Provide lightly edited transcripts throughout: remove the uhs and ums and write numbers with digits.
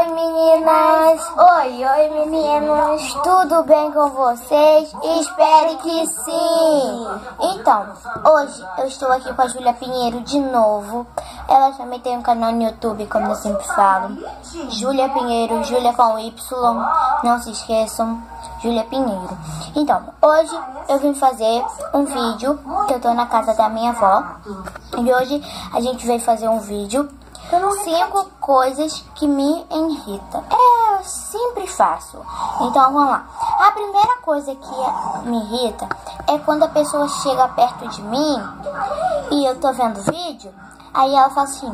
meninas! Oi meninos! Tudo bem com vocês? Espero que sim! Então, hoje eu estou aqui com a Júlia Pinheiro de novo. Ela também tem um canal no YouTube, como eu sempre falo. Júlia Pinheiro, Júlia com Y, não se esqueçam, Júlia Pinheiro. Então, hoje eu vim fazer um vídeo, que eu tô na casa da minha avó. E hoje a gente veio fazer um vídeo 5 coisas que me irritam. Eu sempre faço. Então vamos lá. A primeira coisa que me irrita é quando a pessoa chega perto de mim e eu tô vendo vídeo. Aí ela fala assim: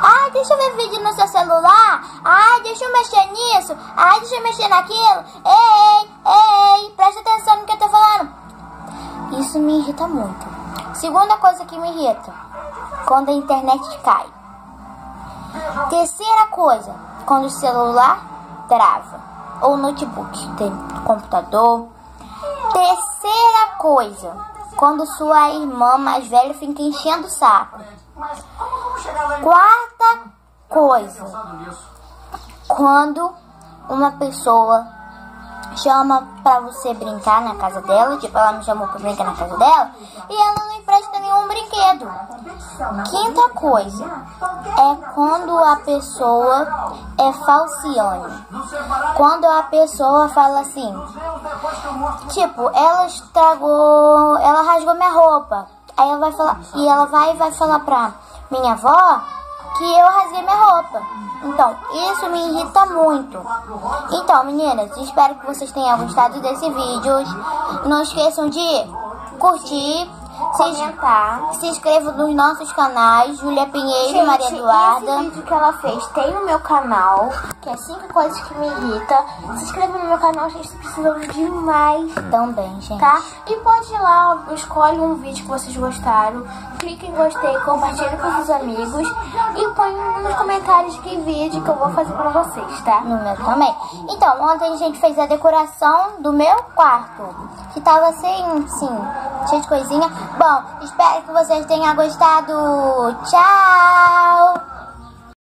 ai, deixa eu ver vídeo no seu celular. Ai, deixa eu mexer nisso. Ai, deixa eu mexer naquilo. Ei, presta atenção no que eu tô falando. Isso me irrita muito. Segunda coisa que me irrita: quando a internet cai. Terceira coisa: quando o celular trava. Ou notebook, tem computador. Terceira coisa: quando sua irmã mais velha fica enchendo o saco. Quarta coisa: quando uma pessoa chama pra você brincar na casa dela, tipo, ela me chamou pra brincar na casa dela, e ela não empresta nenhum brinquedo. Quinta coisa é quando a pessoa é falciane. Quando a pessoa fala assim, tipo, ela rasgou minha roupa. Aí ela vai falar, e ela vai falar pra minha avó que eu rasguei minha roupa. Então, isso me irrita muito. Então, meninas, espero que vocês tenham gostado desse vídeo. Não esqueçam de curtir, comentar, se inscrevam nos nossos canais, Júlia Pinheiro e Maria Eduarda. Esse vídeo que ela fez tem no meu canal, que é 5 coisas que me irritam. Se inscreva no meu canal, gente, precisam demais também, gente. Tá? E pode ir lá, escolhe um vídeo que vocês gostaram, clique em gostei, compartilhe com seus amigos e põe nos comentários que vídeo que eu vou fazer pra vocês, tá? No meu também. Então, ontem a gente fez a decoração do meu quarto, que tava assim, cheio de coisinha. Bom, espero que vocês tenham gostado. Tchau!